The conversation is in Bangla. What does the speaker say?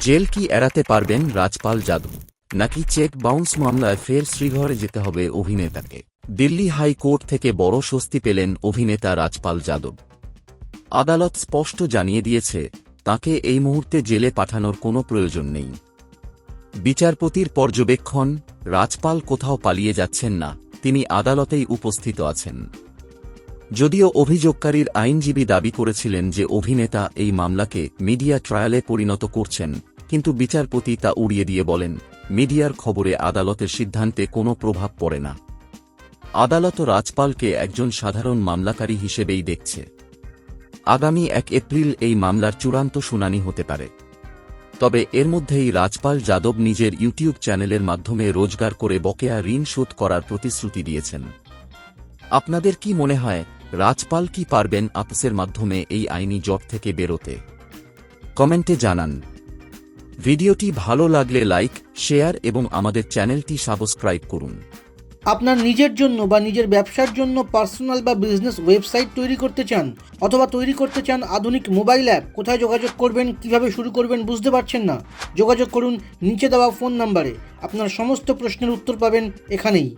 জেল কি এড়াতে পারবেন রাজপাল যাদব, নাকি চেক বাউন্স মামলায় ফের শ্রীঘরে যেতে হবে অভিনেতাকে? দিল্লি হাইকোর্ট থেকে বড় স্বস্তি পেলেন অভিনেতা রাজপাল যাদব। আদালত স্পষ্ট জানিয়ে দিয়েছে, তাঁকে এই মুহূর্তে জেলে পাঠানোর কোনো প্রয়োজন নেই। বিচারপতির পর্যবেক্ষণ, রাজপাল কোথাও পালিয়ে যাচ্ছেন না, তিনি আদালতেই উপস্থিত আছেন। যদিও অভিযোগকারীর আইনজীবী দাবি করেছিলেন যে অভিনেতা এই মামলাকে মিডিয়া ট্রায়ালে পরিণত করছেন, কিন্তু বিচারপতি তা উড়িয়ে দিয়ে বলেন, মিডিয়ার খবরে আদালতের সিদ্ধান্তে কোনো প্রভাব পড়ে না। আদালত রাজপালকে একজন সাধারণ মামলাকারী হিসেবেই দেখছে। আগামী 1 এপ্রিল এই মামলার চূড়ান্ত শুনানি হতে পারে। তবে এর মধ্যেই রাজপাল যাদব নিজের ইউটিউব চ্যানেলের মাধ্যমে রোজগার করে বকেয়া ঋণ শোধ করার প্রতিশ্রুতি দিয়েছেন। আপনাদের কি মনে হয়, রাজপাল কি পারবেন আপসের মাধ্যমে এই আইনি জট থেকে বেরোতে? কমেন্টে জানান। ভিডিওটি ভালো লাগলে লাইক, শেয়ার এবং আমাদের চ্যানেলটি সাবস্ক্রাইব করুন। আপনার নিজের জন্য বা নিজের ব্যবসার জন্য পার্সোনাল বা বিজনেস ওয়েবসাইট তৈরি করতে চান, অথবা তৈরি করতে চান আধুনিক মোবাইল অ্যাপ, কোথায় যোগাযোগ করবেন, কিভাবে শুরু করবেন বুঝতে পারছেন না? যোগাযোগ করুন নিচে দেওয়া ফোন নাম্বারে। আপনার সমস্ত প্রশ্নের উত্তর পাবেন এখানেই।